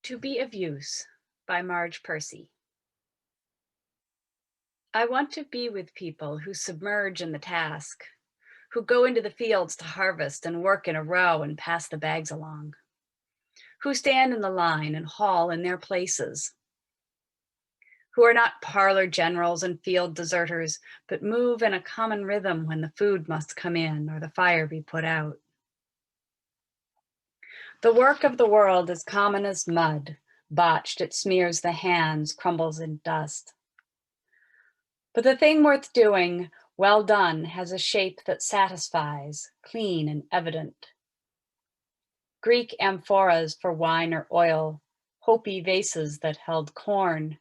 To Be of Use by Marge Percy. I want to be with people who submerge in the task, who go into the fields to harvest and work in a row and pass the bags along, who stand in the line and haul in their places, who are not parlor generals and field deserters, but move in a common rhythm when the food must come in or the fire be put out. The work of the world is common as mud. Botched, it smears the hands, crumbles in dust. But the thing worth doing, well done, has a shape that satisfies, clean and evident. Greek amphoras for wine or oil, Hopi vases that held corn,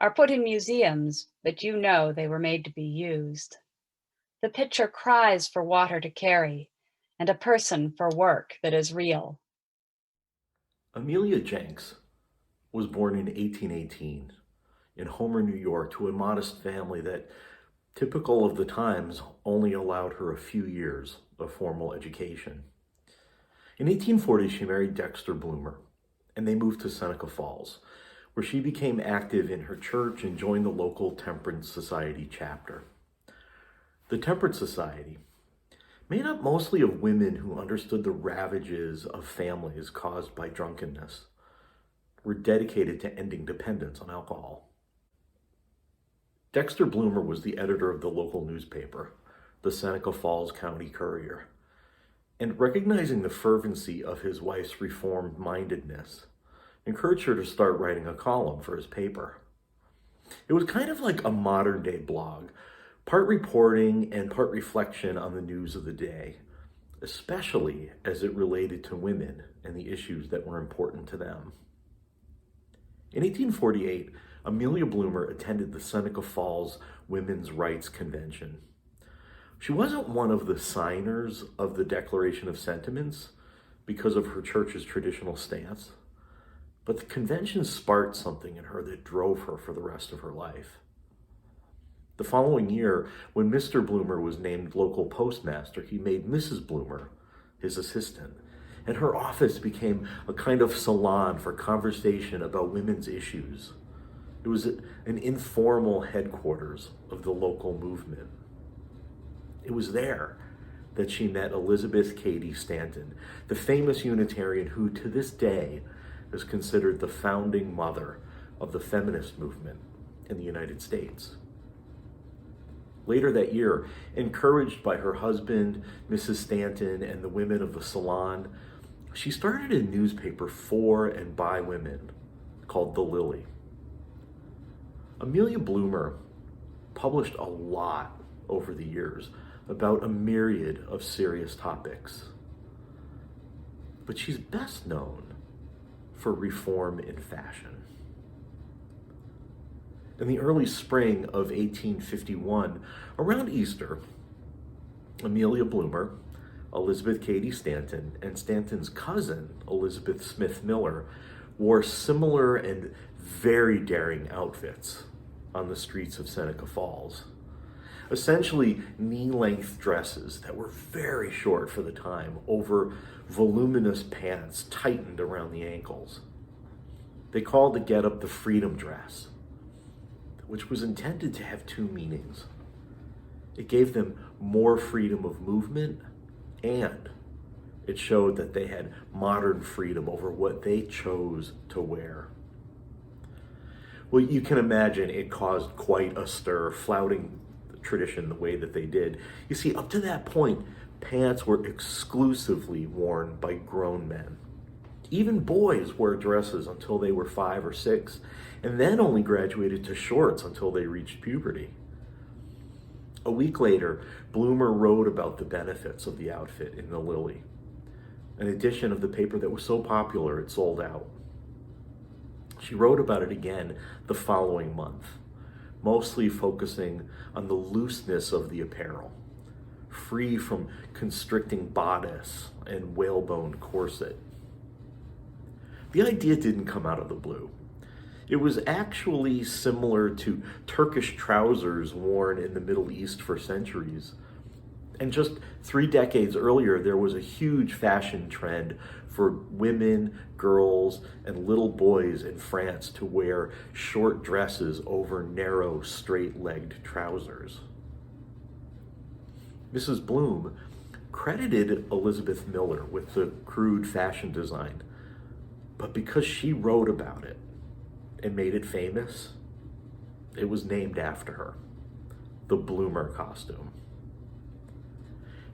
are put in museums, but you know they were made to be used. The pitcher cries for water to carry, and a person for work that is real. Amelia Jenks was born in 1818 in Homer, New York, to a modest family that, typical of the times, only allowed her a few years of formal education. In 1840, she married Dexter Bloomer, and they moved to Seneca Falls, where she became active in her church and joined the local Temperance Society chapter. The Temperance Society, made up mostly of women who understood the ravages of families caused by drunkenness, were dedicated to ending dependence on alcohol. Dexter Bloomer was the editor of the local newspaper, the Seneca Falls County Courier, and recognizing the fervency of his wife's reformed-mindedness, encouraged her to start writing a column for his paper. It was kind of like a modern-day blog, part reporting and part reflection on the news of the day, especially as it related to women and the issues that were important to them. In 1848, Amelia Bloomer attended the Seneca Falls Women's Rights Convention. She wasn't one of the signers of the Declaration of Sentiments because of her church's traditional stance, but the convention sparked something in her that drove her for the rest of her life. The following year, when Mr. Bloomer was named local postmaster, he made Mrs. Bloomer his assistant, and her office became a kind of salon for conversation about women's issues. It was an informal headquarters of the local movement. It was there that she met Elizabeth Cady Stanton, the famous Unitarian who, to this day, is considered the founding mother of the feminist movement in the United States. Later that year, encouraged by her husband, Mrs. Stanton, and the women of the salon, she started a newspaper for and by women called The Lily. Amelia Bloomer published a lot over the years about a myriad of serious topics, but she's best known for reform in fashion. In the early spring of 1851, around Easter, Amelia Bloomer, Elizabeth Cady Stanton, and Stanton's cousin, Elizabeth Smith Miller, wore similar and very daring outfits on the streets of Seneca Falls. Essentially knee-length dresses that were very short for the time over voluminous pants tightened around the ankles. They called the getup the freedom dress, which was intended to have two meanings. It gave them more freedom of movement, and it showed that they had modern freedom over what they chose to wear. Well, you can imagine it caused quite a stir, flouting the tradition the way that they did. You see, up to that point, pants were exclusively worn by grown men. Even boys wore dresses until they were 5 or 6, and then only graduated to shorts until they reached puberty. A week later, Bloomer wrote about the benefits of the outfit in The Lily, an edition of the paper that was so popular it sold out. She wrote about it again the following month, mostly focusing on the looseness of the apparel, free from constricting bodice and whalebone corset. The idea didn't come out of the blue. It was actually similar to Turkish trousers worn in the Middle East for centuries. And just 3 decades earlier, there was a huge fashion trend for women, girls, and little boys in France to wear short dresses over narrow, straight-legged trousers. Mrs. Bloom credited Elizabeth Miller with the crude fashion design, but because she wrote about it and made it famous, it was named after her, the Bloomer costume.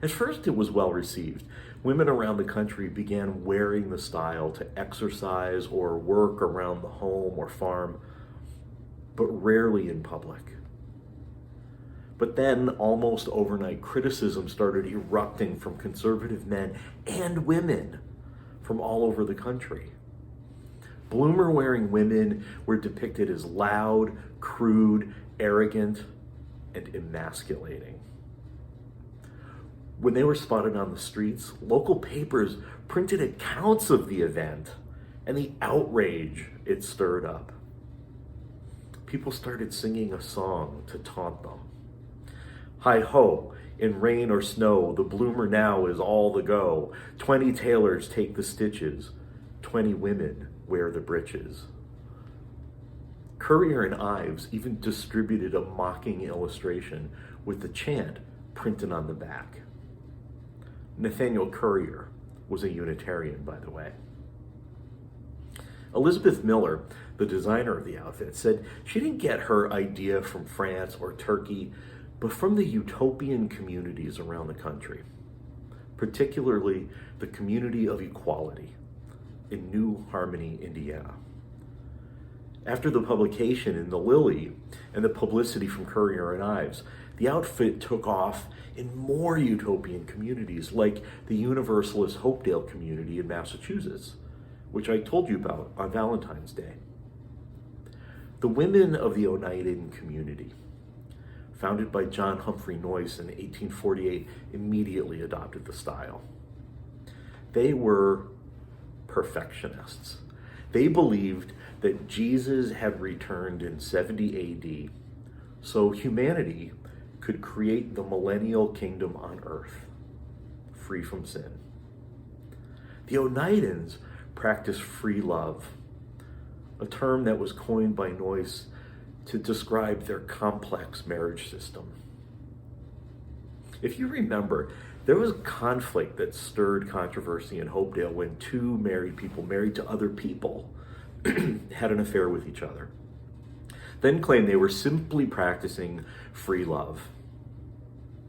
At first, it was well received. Women around the country began wearing the style to exercise or work around the home or farm, but rarely in public. But then, almost overnight, criticism started erupting from conservative men and women from all over the country. Bloomer-wearing women were depicted as loud, crude, arrogant, and emasculating. When they were spotted on the streets, local papers printed accounts of the event and the outrage it stirred up. People started singing a song to taunt them. Hi-ho, in rain or snow, the bloomer now is all the go. 20 tailors take the stitches, 20 women wear the breeches. Currier and Ives even distributed a mocking illustration with the chant printed on the back. Nathaniel Currier was a Unitarian, by the way. Elizabeth Miller, the designer of the outfit, said she didn't get her idea from France or Turkey, but from the utopian communities around the country, particularly the community of equality in New Harmony, Indiana. After the publication in the Lily and the publicity from Currier and Ives, the outfit took off in more utopian communities like the Universalist Hopedale community in Massachusetts, which I told you about on Valentine's Day. The women of the Oneida community, founded by John Humphrey Noyce in 1848, immediately adopted the style. They were perfectionists. They believed that Jesus had returned in 70 AD, so humanity could create the millennial kingdom on earth, free from sin. The Oneidans practiced free love, a term that was coined by Noyce to describe their complex marriage system. If you remember, there was conflict that stirred controversy in Hopedale when two married people married to other people had an affair with each other, then claimed they were simply practicing free love.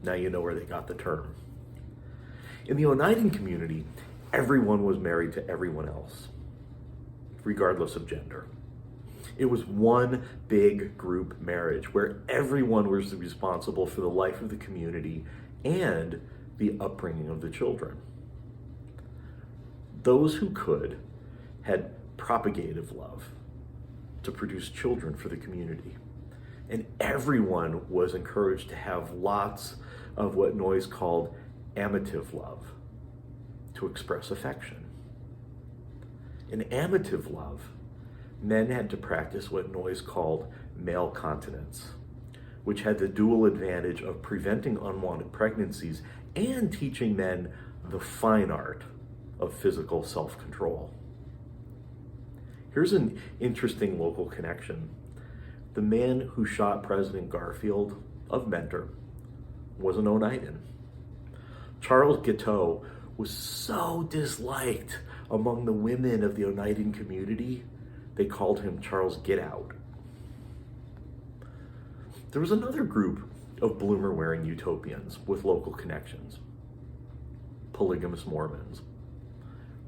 Now you know where they got the term. In the Oneidan community, everyone was married to everyone else, regardless of gender. It was one big group marriage where everyone was responsible for the life of the community and the upbringing of the children. Those who could had propagative love to produce children for the community. And everyone was encouraged to have lots of what Noyce called amative love, to express affection. In amative love, men had to practice what Noyce called male continence, which had the dual advantage of preventing unwanted pregnancies and teaching men the fine art of physical self-control. Here's an interesting local connection. The man who shot President Garfield of Mentor was an Oneidan. Charles Guiteau was so disliked among the women of the Oneidan community, they called him Charles Get Out. There was another group of bloomer-wearing utopians with local connections: polygamous Mormons.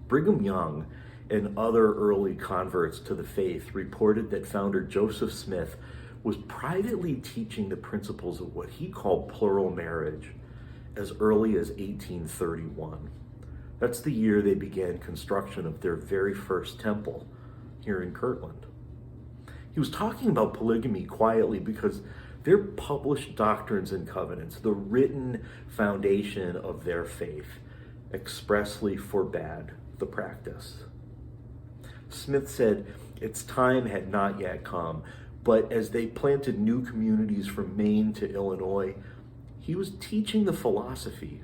Brigham Young and other early converts to the faith reported that founder Joseph Smith was privately teaching the principles of what he called plural marriage as early as 1831. That's the year they began construction of their very first temple here in Kirtland. He was talking about polygamy quietly because their published doctrines and covenants, the written foundation of their faith, expressly forbade the practice. Smith said its time had not yet come, but as they planted new communities from Maine to Illinois, he was teaching the philosophy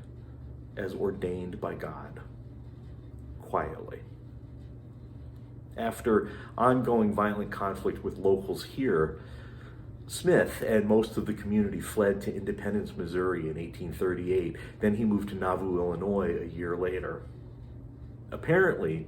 as ordained by God, quietly. After ongoing violent conflict with locals here, Smith and most of the community fled to Independence, Missouri in 1838. Then he moved to Nauvoo, Illinois a year later. Apparently,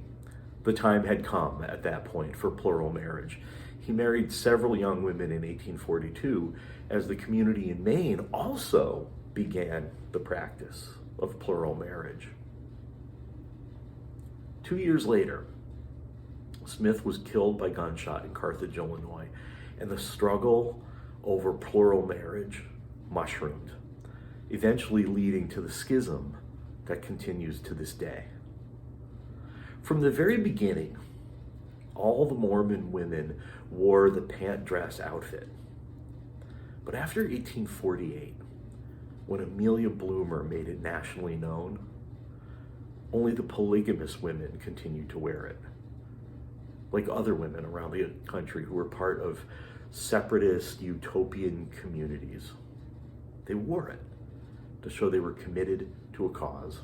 the time had come at that point for plural marriage. He married several young women in 1842 as the community in Maine also began the practice of plural marriage. 2 years later, Smith was killed by gunshot in Carthage, Illinois, and the struggle over plural marriage mushroomed, eventually leading to the schism that continues to this day. From the very beginning, all the Mormon women wore the pant dress outfit. But after 1848, when Amelia Bloomer made it nationally known, only the polygamous women continued to wear it, like other women around the country who were part of separatist utopian communities. They wore it to show they were committed to a cause.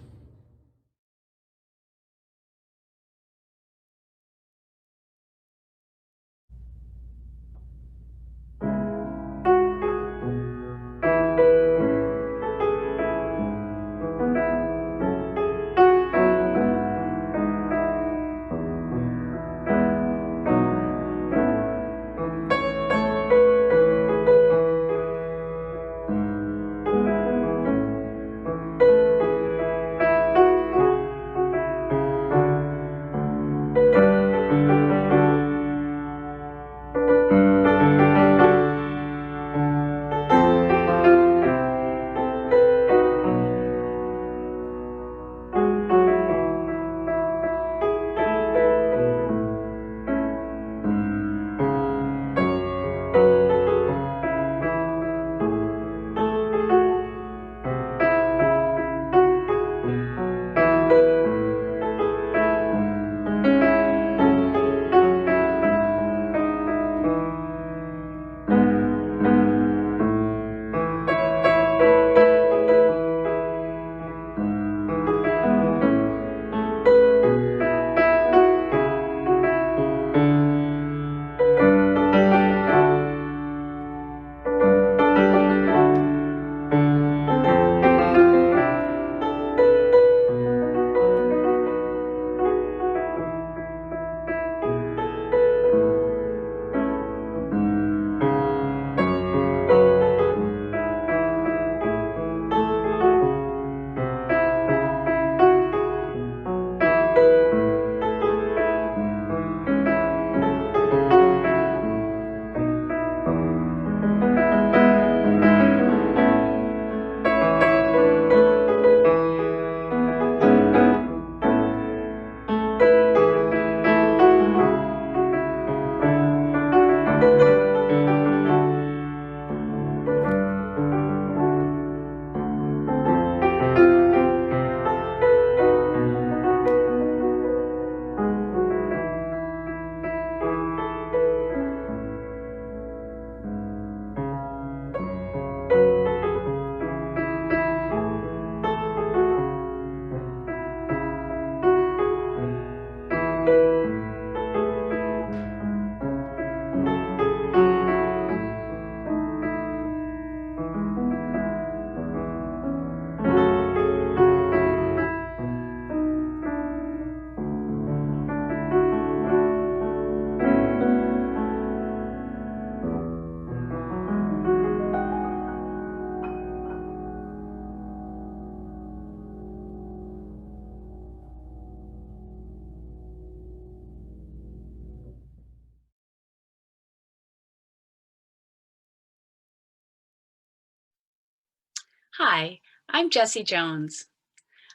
Hi, I'm Jessie Jones.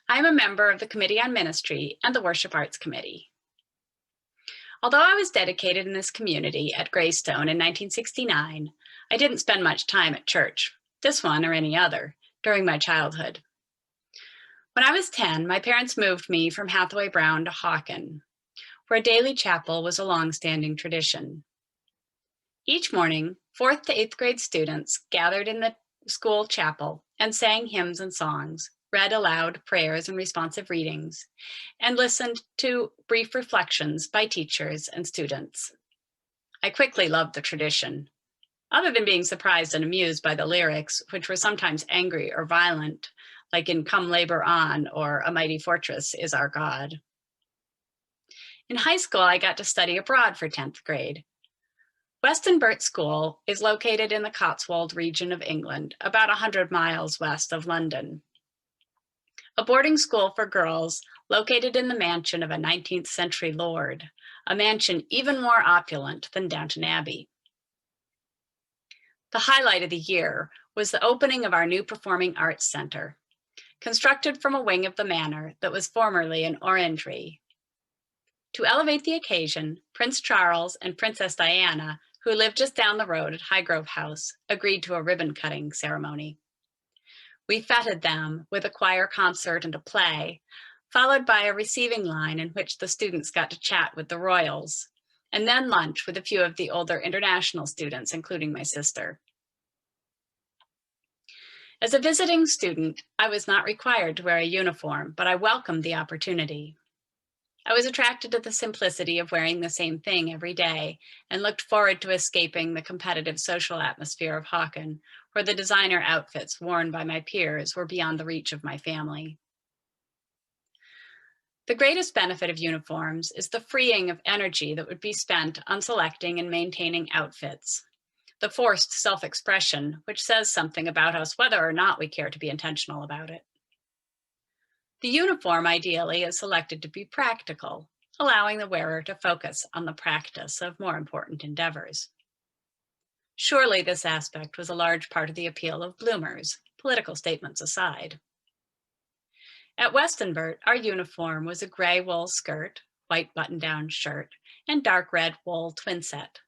I'm a member of the Committee on Ministry and the Worship Arts Committee. Although I was dedicated in this community at Greystone in 1969, I didn't spend much time at church, this one or any other, during my childhood. When I was 10, my parents moved me from Hathaway Brown to Hawken, where a daily chapel was a long-standing tradition. Each morning, 4th to 8th grade students gathered in the school chapel and sang hymns and songs, read aloud prayers and responsive readings, and listened to brief reflections by teachers and students. I quickly loved the tradition. Other than being surprised and amused by the lyrics, which were sometimes angry or violent, like in Come Labor On or A Mighty Fortress Is Our God. In high school, I got to study abroad for 10th grade. Weston Burt School is located in the Cotswold region of England, about 100 miles west of London. A boarding school for girls located in the mansion of a 19th century lord, a mansion even more opulent than Downton Abbey. The highlight of the year was the opening of our new Performing Arts Center, constructed from a wing of the manor that was formerly an orangery. To elevate the occasion, Prince Charles and Princess Diana, who lived just down the road at Highgrove House, agreed to a ribbon-cutting ceremony. We feted them with a choir concert and a play, followed by a receiving line in which the students got to chat with the royals, and then lunch with a few of the older international students, including my sister. As a visiting student, I was not required to wear a uniform, but I welcomed the opportunity. I was attracted to the simplicity of wearing the same thing every day and looked forward to escaping the competitive social atmosphere of Hawken, where the designer outfits worn by my peers were beyond the reach of my family. The greatest benefit of uniforms is the freeing of energy that would be spent on selecting and maintaining outfits, the forced self-expression, which says something about us whether or not we care to be intentional about it. The uniform, ideally, is selected to be practical, allowing the wearer to focus on the practice of more important endeavors. Surely this aspect was a large part of the appeal of bloomers, political statements aside. At Weston Burt, our uniform was a gray wool skirt, white button-down shirt, and dark red wool twinset.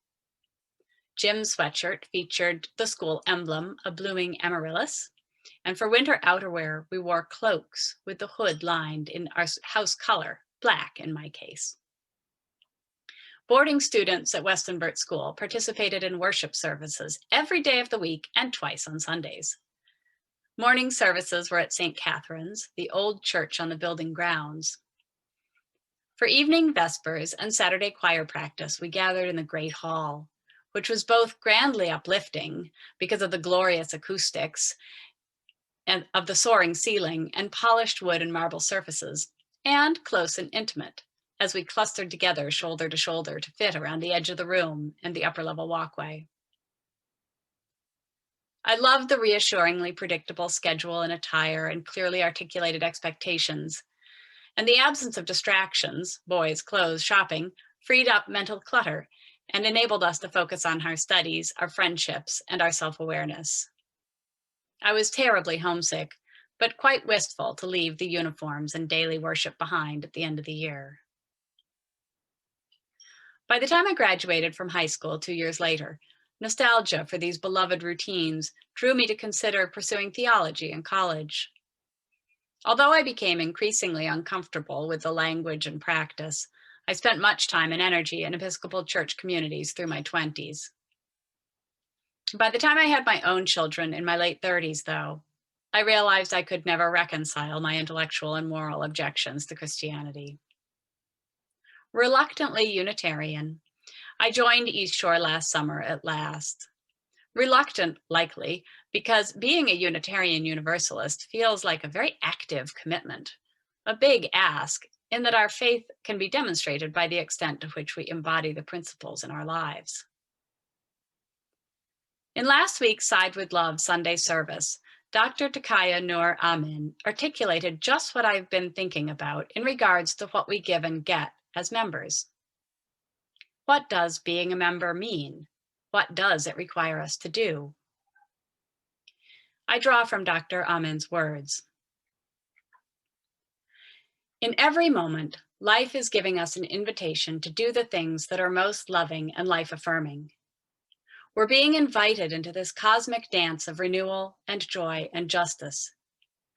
Jim's sweatshirt featured the school emblem, a blooming amaryllis, and for winter outerwear, we wore cloaks with the hood lined in our house color, black in my case. Boarding students at Weston Burt School participated in worship services every day of the week and twice on Sundays. Morning services were at St. Catherine's, the old church on the building grounds. For evening vespers and Saturday choir practice, we gathered in the Great Hall, which was both grandly uplifting because of the glorious acoustics and of the soaring ceiling and polished wood and marble surfaces, and close and intimate, as we clustered together shoulder to shoulder to fit around the edge of the room and the upper level walkway. I loved the reassuringly predictable schedule and attire and clearly articulated expectations, and the absence of distractions, boys, clothes, shopping, freed up mental clutter and enabled us to focus on our studies, our friendships, and our self-awareness. I was terribly homesick, but quite wistful to leave the uniforms and daily worship behind at the end of the year. By the time I graduated from high school 2 years later, nostalgia for these beloved routines drew me to consider pursuing theology in college. Although I became increasingly uncomfortable with the language and practice, I spent much time and energy in Episcopal church communities through my 20s. By the time I had my own children in my late 30s, though, I realized I could never reconcile my intellectual and moral objections to Christianity. Reluctantly Unitarian, I joined East Shore last summer at last. Reluctant, likely, because being a Unitarian Universalist feels like a very active commitment, a big ask in that our faith can be demonstrated by the extent to which we embody the principles in our lives. In last week's Side with Love Sunday service, Dr. Takaya Nur Amin articulated just what I've been thinking about in regards to what we give and get as members. What does being a member mean? What does it require us to do? I draw from Dr. Amin's words. In every moment, life is giving us an invitation to do the things that are most loving and life-affirming. We're being invited into this cosmic dance of renewal and joy and justice.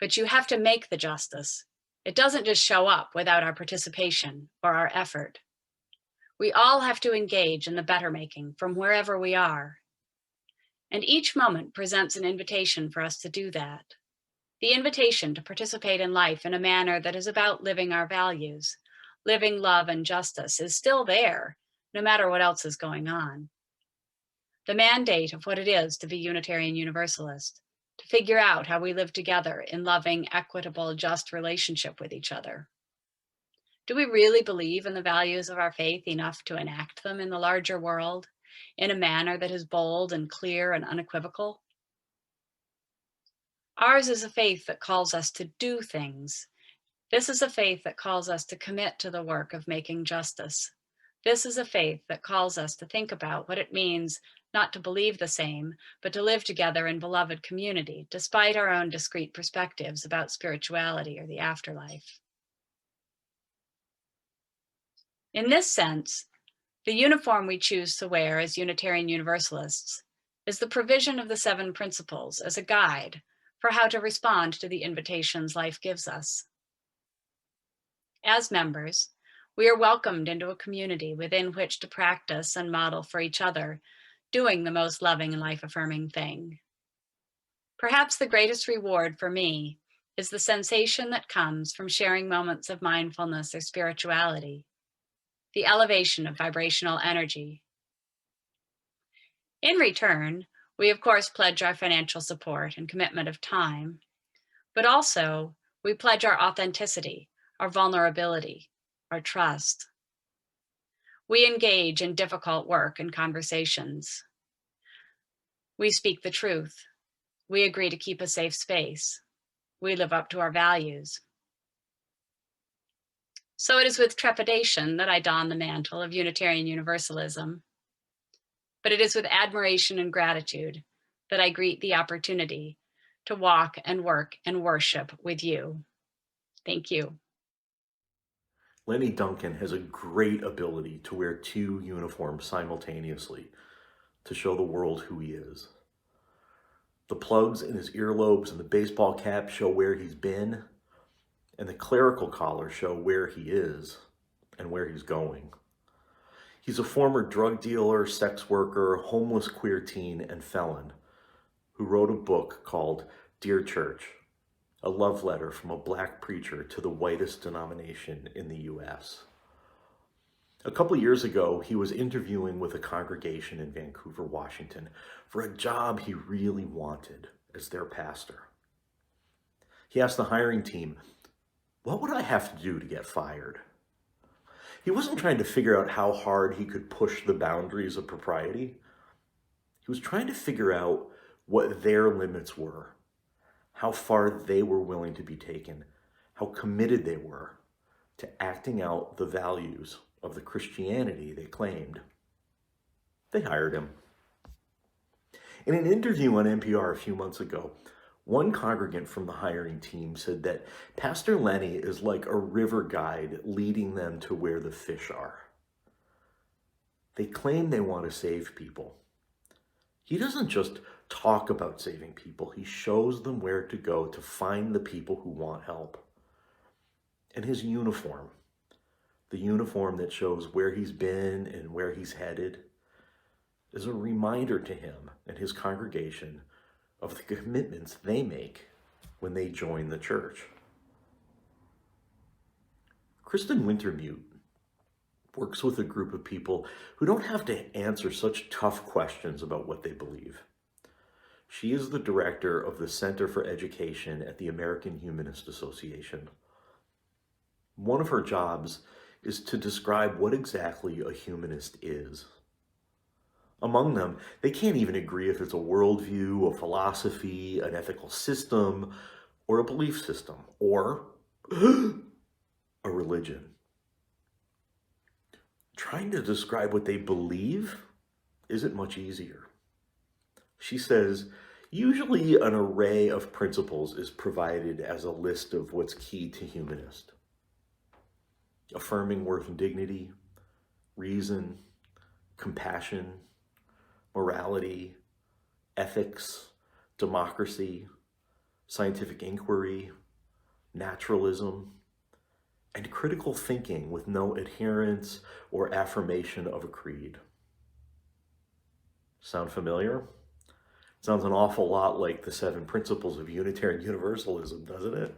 But you have to make the justice. It doesn't just show up without our participation or our effort. We all have to engage in the better-making from wherever we are. And each moment presents an invitation for us to do that. The invitation to participate in life in a manner that is about living our values, living love and justice, is still there, no matter what else is going on. The mandate of what it is to be Unitarian Universalist, to figure out how we live together in loving, equitable, just relationship with each other. Do we really believe in the values of our faith enough to enact them in the larger world in a manner that is bold and clear and unequivocal? Ours is a faith that calls us to do things. This is a faith that calls us to commit to the work of making justice. This is a faith that calls us to think about what it means not to believe the same, but to live together in beloved community, despite our own discrete perspectives about spirituality or the afterlife. In this sense, the uniform we choose to wear as Unitarian Universalists is the provision of the 7 principles as a guide for how to respond to the invitations life gives us. As members, we are welcomed into a community within which to practice and model for each other, doing the most loving and life-affirming thing. Perhaps the greatest reward for me is the sensation that comes from sharing moments of mindfulness or spirituality, the elevation of vibrational energy. In return, we of course pledge our financial support and commitment of time, but also we pledge our authenticity, our vulnerability, our trust. We engage in difficult work and conversations. We speak the truth. We agree to keep a safe space. We live up to our values. So it is with trepidation that I don the mantle of Unitarian Universalism, but it is with admiration and gratitude that I greet the opportunity to walk and work and worship with you. Thank you. Lenny Duncan has a great ability to wear 2 uniforms simultaneously to show the world who he is. The plugs in his earlobes and the baseball cap show where he's been, and the clerical collars show where he is and where he's going. He's a former drug dealer, sex worker, homeless queer teen, and felon who wrote a book called Dear Church, a love letter from a black preacher to the whitest denomination in the U.S. A couple of years ago, he was interviewing with a congregation in Vancouver, Washington, for a job he really wanted as their pastor. He asked the hiring team, "What would I have to do to get fired?" He wasn't trying to figure out how hard he could push the boundaries of propriety. He was trying to figure out what their limits were, how far they were willing to be taken, how committed they were to acting out the values of the Christianity they claimed. They hired him. In an interview on NPR a few months ago, one congregant from the hiring team said that Pastor Lenny is like a river guide leading them to where the fish are. They claim they want to save people. He doesn't just talk about saving people, he shows them where to go to find the people who want help. And his uniform, the uniform that shows where he's been and where he's headed, is a reminder to him and his congregation of the commitments they make when they join the church. Kristen Wintermute works with a group of people who don't have to answer such tough questions about what they believe. She is the director of the Center for Education at the American Humanist Association. One of her jobs is to describe what exactly a humanist is. Among them, they can't even agree if it's a worldview, a philosophy, an ethical system, or a belief system, or a religion. Trying to describe what they believe isn't much easier. She says, usually an array of principles is provided as a list of what's key to humanist. Affirming worth and dignity, reason, compassion, morality, ethics, democracy, scientific inquiry, naturalism, and critical thinking with no adherence or affirmation of a creed. Sound familiar? Sounds an awful lot like the 7 principles of Unitarian Universalism, doesn't it?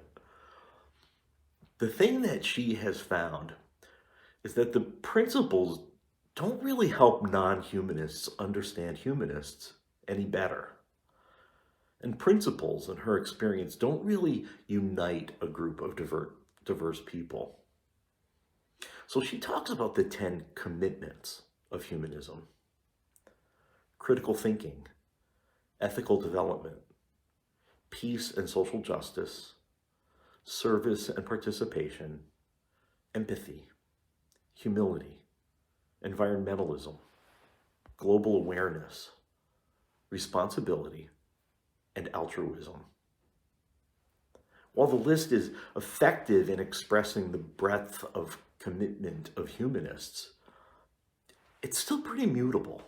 The thing that she has found is that the principles don't really help non-humanists understand humanists any better. And principles, in her experience, don't really unite a group of diverse people. So she talks about the 10 commitments of humanism: critical thinking, ethical development, peace and social justice, service and participation, empathy, humility, environmentalism, global awareness, responsibility, and altruism. While the list is effective in expressing the breadth of commitment of humanists, it's still pretty mutable.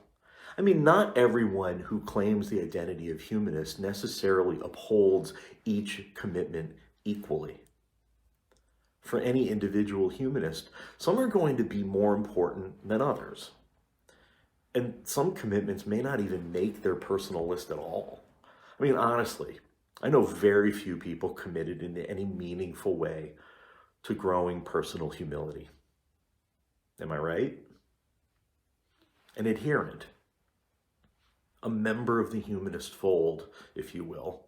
I mean, not everyone who claims the identity of humanist necessarily upholds each commitment equally. For any individual humanist, some are going to be more important than others. And some commitments may not even make their personal list at all. I mean, honestly, I know very few people committed in any meaningful way to growing personal humility. Am I right? An adherent, a member of the humanist fold, if you will,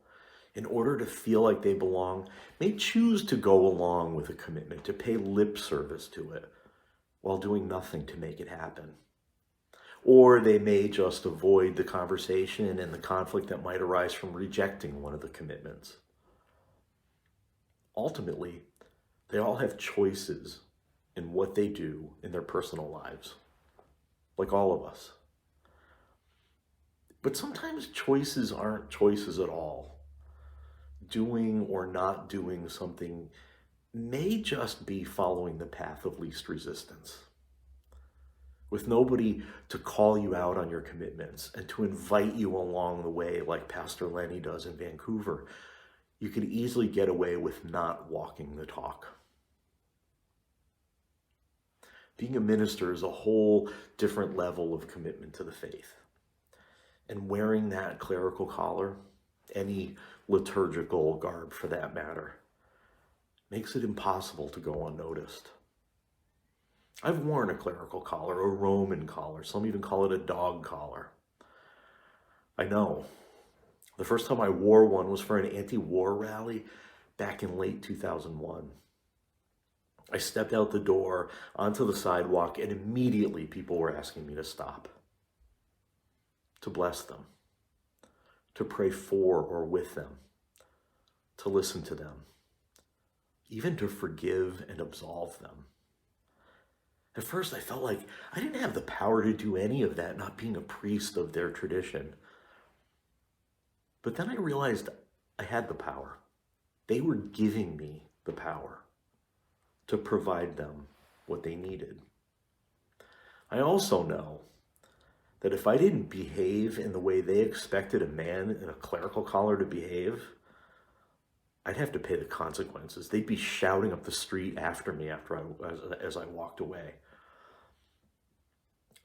in order to feel like they belong, may choose to go along with a commitment, to pay lip service to it, while doing nothing to make it happen. Or they may just avoid the conversation and the conflict that might arise from rejecting one of the commitments. Ultimately, they all have choices in what they do in their personal lives, like all of us. But sometimes choices aren't choices at all. Doing or not doing something may just be following the path of least resistance. With nobody to call you out on your commitments and to invite you along the way like Pastor Lenny does in Vancouver, you could easily get away with not walking the talk. Being a minister is a whole different level of commitment to the faith. And wearing that clerical collar, any liturgical garb for that matter, makes it impossible to go unnoticed. I've worn a clerical collar, a Roman collar. Some even call it a dog collar. I know. The first time I wore one was for an anti-war rally back in late 2001. I stepped out the door onto the sidewalk and immediately people were asking me to stop, to bless them, to pray for or with them, to listen to them, even to forgive and absolve them. At first, I felt like I didn't have the power to do any of that, not being a priest of their tradition. But then I realized I had the power. They were giving me the power to provide them what they needed. I also know that if I didn't behave in the way they expected a man in a clerical collar to behave, I'd have to pay the consequences. They'd be shouting up the street after me as I walked away.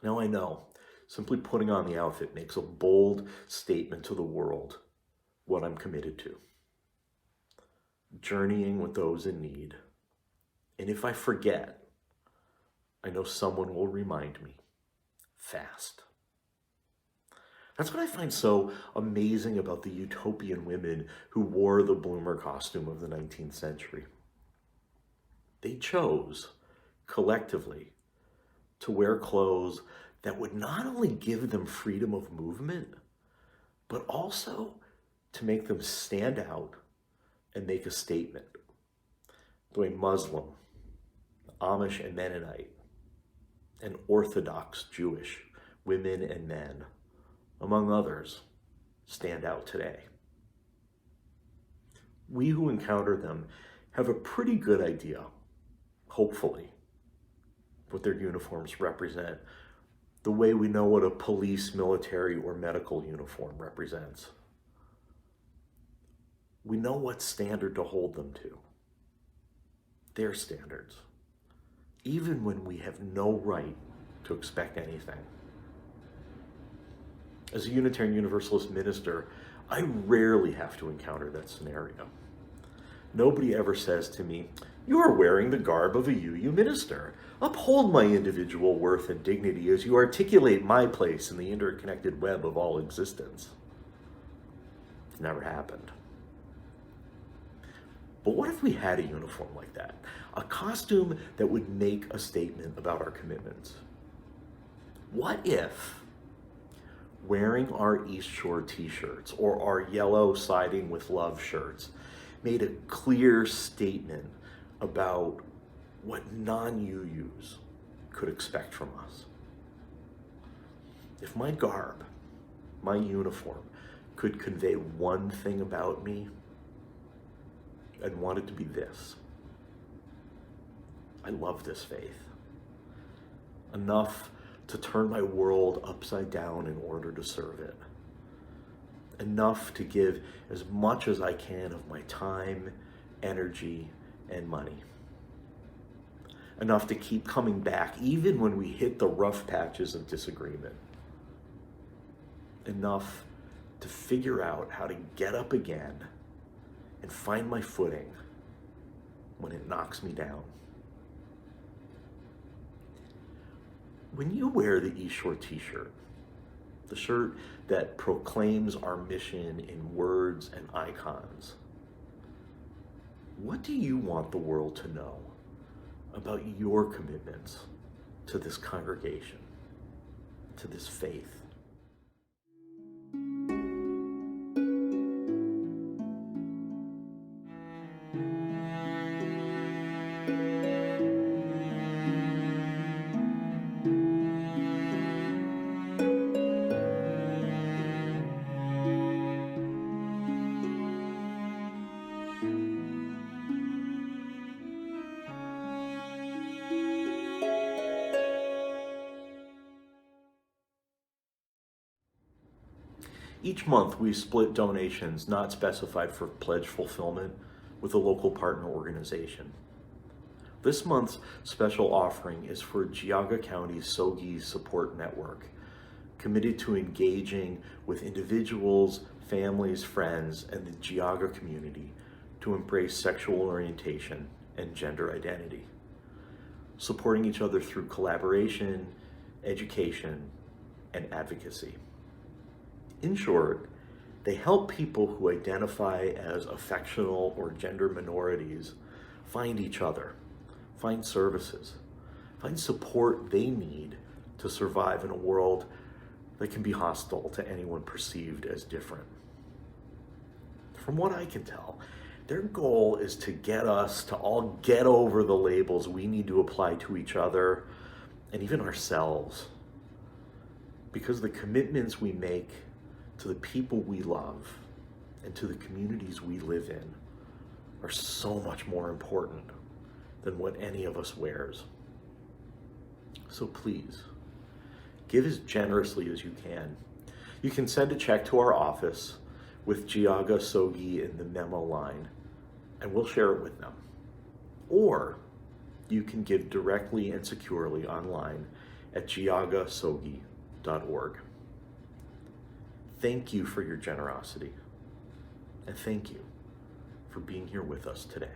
Now I know, simply putting on the outfit makes a bold statement to the world what I'm committed to. Journeying with those in need. And if I forget, I know someone will remind me fast. That's what I find so amazing about the utopian women who wore the bloomer costume of the 19th century. They chose, collectively, to wear clothes that would not only give them freedom of movement, but also to make them stand out and make a statement. The way Muslim, Amish and Mennonite, and Orthodox Jewish women and men, among others, stand out today. We who encounter them have a pretty good idea, hopefully, what their uniforms represent, the way we know what a police, military, or medical uniform represents. We know what standard to hold them to, their standards, even when we have no right to expect anything. As a Unitarian Universalist minister, I rarely have to encounter that scenario. Nobody ever says to me, "You are wearing the garb of a UU minister. Uphold my individual worth and dignity as you articulate my place in the interconnected web of all existence." It's never happened. But what if we had a uniform like that? A costume that would make a statement about our commitments? What if wearing our East Shore t-shirts or our yellow Siding with Love shirts made a clear statement about what non-UUs could expect from us? If my garb, my uniform, could convey one thing about me, I'd want it to be this: I love this faith enough to turn my world upside down in order to serve it. Enough to give as much as I can of my time, energy, and money. Enough to keep coming back even when we hit the rough patches of disagreement. Enough to figure out how to get up again and find my footing when it knocks me down. When you wear the East Shore t-shirt, the shirt that proclaims our mission in words and icons, what do you want the world to know about your commitments to this congregation, to this faith? Each month, we split donations not specified for pledge fulfillment with a local partner organization. This month's special offering is for Geauga County SOGI Support Network, committed to engaging with individuals, families, friends, and the Geauga community to embrace sexual orientation and gender identity, supporting each other through collaboration, education, and advocacy. In short, they help people who identify as affectional or gender minorities find each other, find services, find support they need to survive in a world that can be hostile to anyone perceived as different. From what I can tell, their goal is to get us to all get over the labels we need to apply to each other and even ourselves, because the commitments we make to the people we love and to the communities we live in are so much more important than what any of us wears. So please, give as generously as you can. You can send a check to our office with Geauga SOGI in the memo line, and we'll share it with them. Or you can give directly and securely online at geaugasogi.org. Thank you for your generosity, and thank you for being here with us today.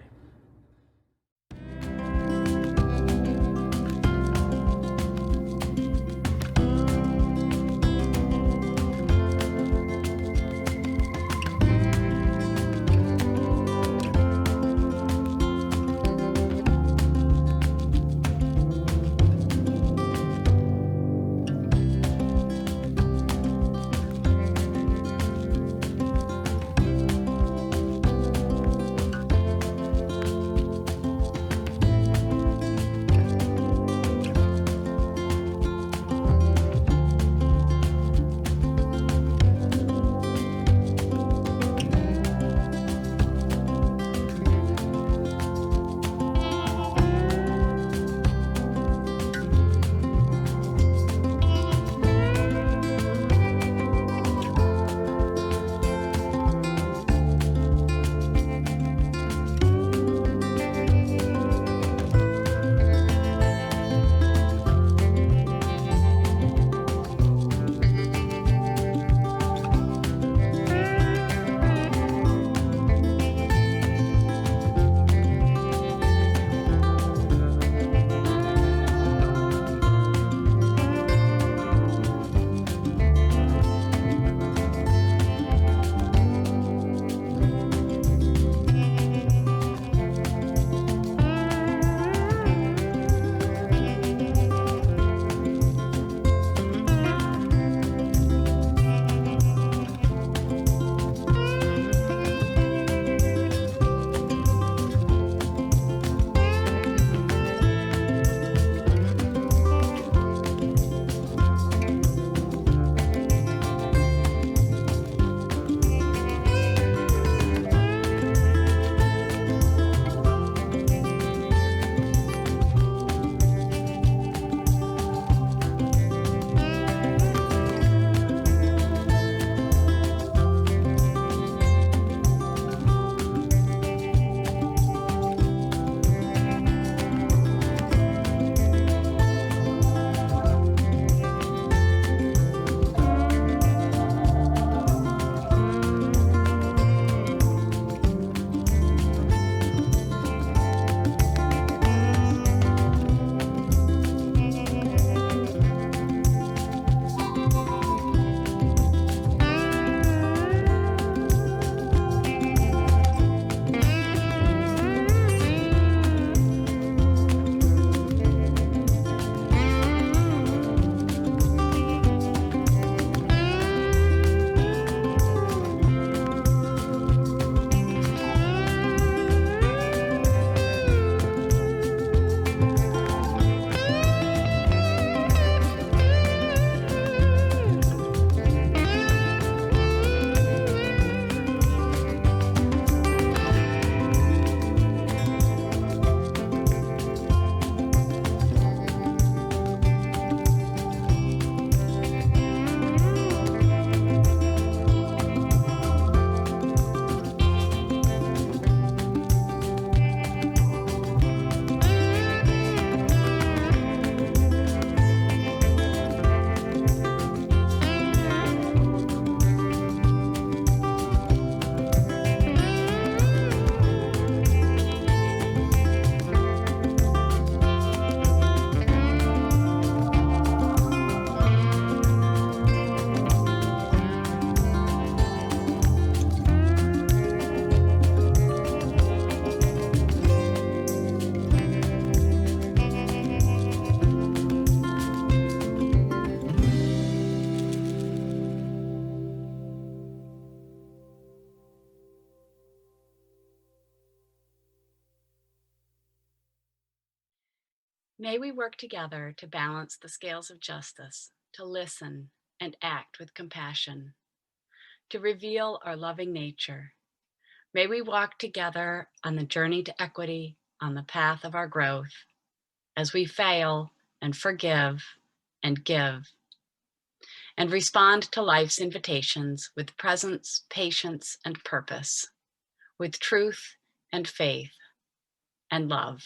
May we work together to balance the scales of justice, to listen and act with compassion, to reveal our loving nature. May we walk together on the journey to equity, on the path of our growth, as we fail and forgive and give, and respond to life's invitations with presence, patience, and purpose, with truth and faith and love.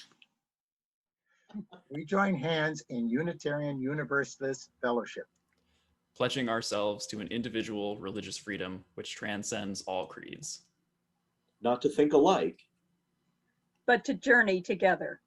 We join hands in Unitarian Universalist fellowship, pledging ourselves to an individual religious freedom which transcends all creeds. Not to think alike, but to journey together.